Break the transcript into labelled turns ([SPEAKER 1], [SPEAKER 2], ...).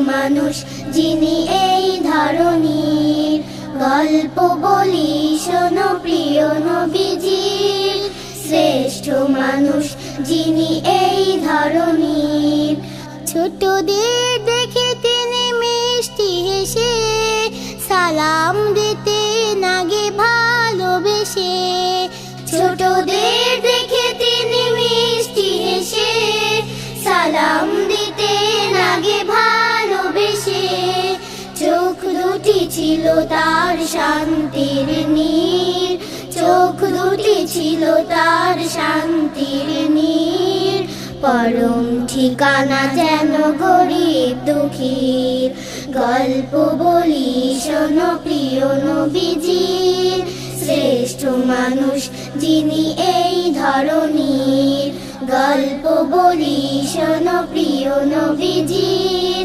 [SPEAKER 1] মানুষ যিনি এই ধরনীর, গল্প বলি শোনো প্রিয় নবীজির। শ্রেষ্ঠ মানুষ যিনি এই ধরনীর, ছোটদের দেখে তিনি মিষ্টি হেসে সালাম দিতেন আগে ভালোবেসে। ছোটদের দেখে তিনি মিষ্টি হেসে সালাম দিতেন আগে ভালোবেসে। চোখ দুটি ছিল তার শান্তির নীর, চোখ দুটি ছিল তার শান্তির নীর। পরম ঠিকানা যেন গরিব দুঃখীর, গল্প বলি শোনো প্রিয় নবীজির। শ্রেষ্ঠ মানুষ যিনি এই ধরনীর, গল্প বলি শোনো প্রিয় নবীজির।